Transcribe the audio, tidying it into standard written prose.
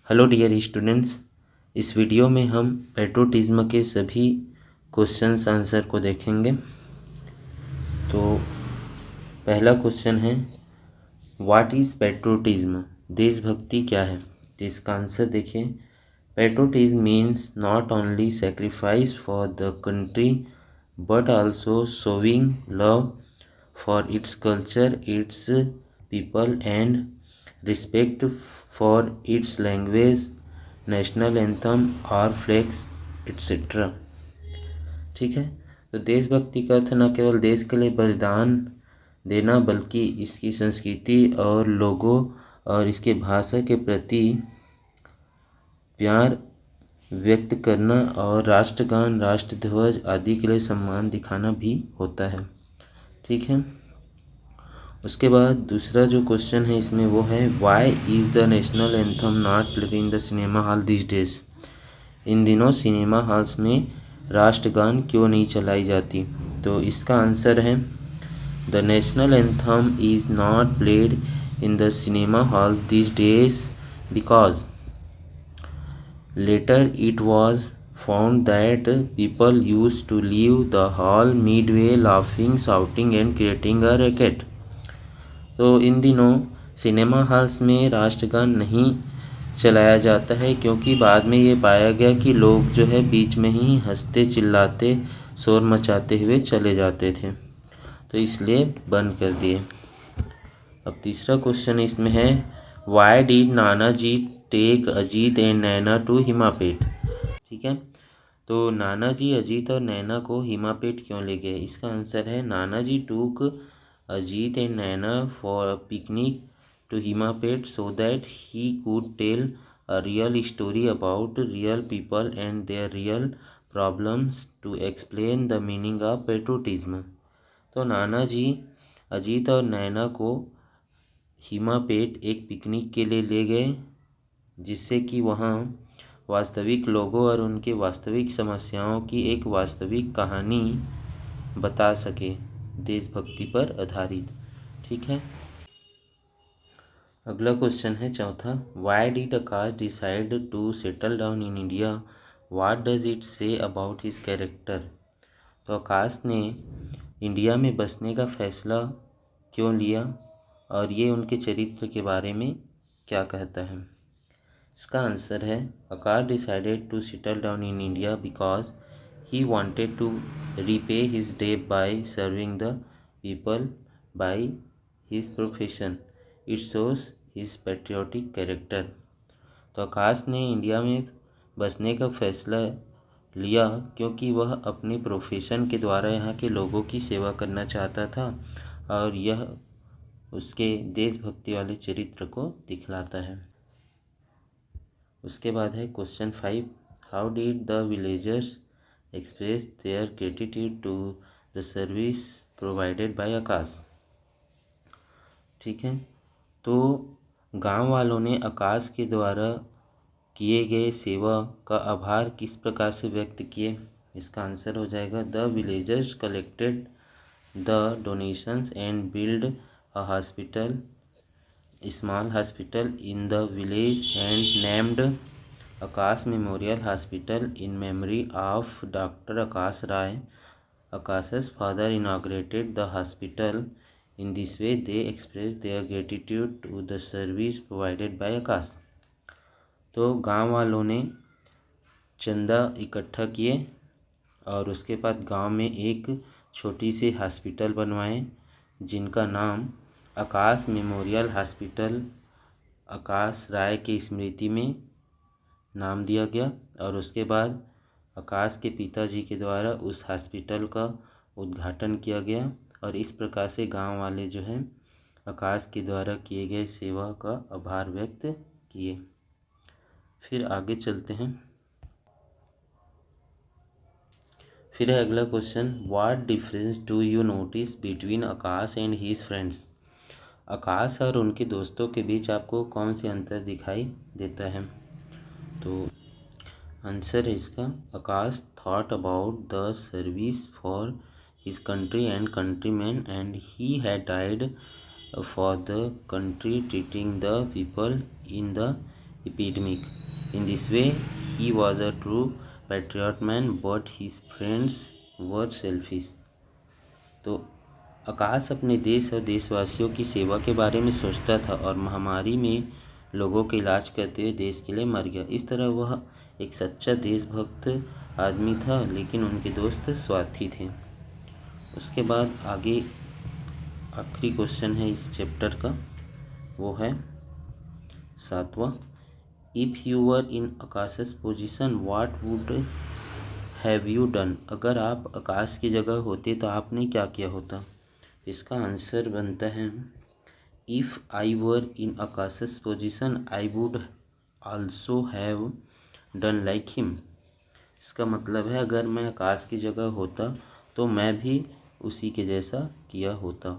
Hello dear students, इस video में हम पैट्रोटिज्म के सभी क्वेश्चंस आंसर को देखेंगे। तो पहला क्वेश्चन है, व्हाट इज़ पैट्रोटिज्म? देशभक्ति क्या है? तो इसका आंसर देखिए। Patriotism means not only sacrifice for the country but also showing love for its culture, its people and respect for its language, national anthem और फ्लैग्स एट्सेट्रा। ठीक है। तो देशभक्ति का अर्थ न केवल देश के लिए बलिदान देना बल्कि इसकी संस्कृति और लोगों और इसके भाषा के प्रति प्यार व्यक्त करना और राष्ट्रगान, राष्ट्रध्वज आदि के लिए सम्मान दिखाना भी होता है। ठीक है। उसके बाद दूसरा जो क्वेश्चन है इसमें वो है, why is the national anthem not played in the cinema hall this days? इन दिनों सिनेमा हॉल्स में राष्ट्रगान क्यों नहीं चलाई जाती? तो इसका आंसर है, the national anthem is not played in the cinema halls this days because later it was found that people used to leave the hall midway laughing, shouting and creating a racket. तो इन दिनों cinema halls में राष्ट्रगान नहीं चलाया जाता है क्योंकि बाद में ये पाया गया कि लोग जो है बीच में ही हंसते चिल्लाते शोर मचाते हुए चले जाते थे, तो इसलिए बंद कर दिए। अब तीसरा क्वेश्चन इसमें है, why did Nana ji take Ajit and Naina to Himapet? ठीक है। तो नाना जी अजीत और नैना को हिमापेट क्यों ले गए? इसका आंसर है, Nana ji took Ajit and Naina for a picnic to Himapet so that he could tell a real story about real people and their real problems to explain the meaning of patriotism. तो नाना जी अजीत और नैना को हिमापेट एक पिकनिक के लिए ले गए जिससे कि वहाँ वास्तविक लोगों और उनके वास्तविक समस्याओं की एक वास्तविक कहानी बता सके, देशभक्ति पर आधारित। ठीक है। अगला क्वेश्चन है चौथा, why did Akash decide to settle down in India? What does it say about his character? तो आकाश ने इंडिया में बसने का फैसला क्यों लिया और ये उनके चरित्र के बारे में क्या कहता है? इसका आंसर है, Akash decided to settle down in India because he wanted to repay his debt by serving the people by his profession. It shows his patriotic character. तो आकाश ने इंडिया में बसने का फैसला लिया क्योंकि वह अपने प्रोफेशन के द्वारा यहाँ के लोगों की सेवा करना चाहता था और यह उसके देशभक्ति वाले चरित्र को दिखलाता है। उसके बाद है question 5, how did the villagers express their gratitude to the service provided by Akash? ठीक है। तो गांव वालों ने आकाश के द्वारा किए गए सेवा का आभार किस प्रकार से व्यक्त किए? इसका आंसर हो जाएगा, the villagers collected the donations and build a hospital small hospital in the village and named Akash Memorial Hospital in memory of Dr. Akash Rai. Akash's father inaugurated the hospital. In this way, they expressed their gratitude to the service provided by Akash. तो गांव वालों ने चंदा इकट्ठा किए और उसके बाद गांव में एक छोटी सी हॉस्पिटल बनवाए जिनका नाम आकाश मेमोरियल हॉस्पिटल आकाश राय की स्मृति में नाम दिया गया और उसके बाद आकाश के पिताजी के द्वारा उस हॉस्पिटल का उद्घाटन किया गया और इस प्रकार से गांव वाले जो हैं आकाश के द्वारा किए गए सेवा का आभार व्यक्त किए। फिर आगे चलते हैं। फिर है अगला question, what difference do you notice between Akash and his friends? Akash और उनके दोस्तों के बीच आपको कौन से अंतर दिखाई देता है? तो आंसर है इसका, Akash thought about the service for his country and countryman and he had died for the country treating the people in the epidemic. In this way, he was a true patriot man, but his friends were selfish. तो आकाश अपने देश और देशवासियों की सेवा के बारे में सोचता था और महामारी में लोगों का इलाज करते हुए देश के लिए मर गया। इस तरह वह एक सच्चा देशभक्त आदमी था, लेकिन उनके दोस्त स्वार्थी थे। उसके बाद आगे आखिरी क्वेश्चन है इस चैप्टर का, वो है 7वां। If you were in Akash's position what would have you done? अगर आप आकाश की जगह होते तो आपने क्या किया होता? इसका आंसर बनता है if I were in Akash's position I would also have done like him. इसका मतलब है अगर मैं आकाश की जगह होता तो मैं भी उसी के जैसा किया होता।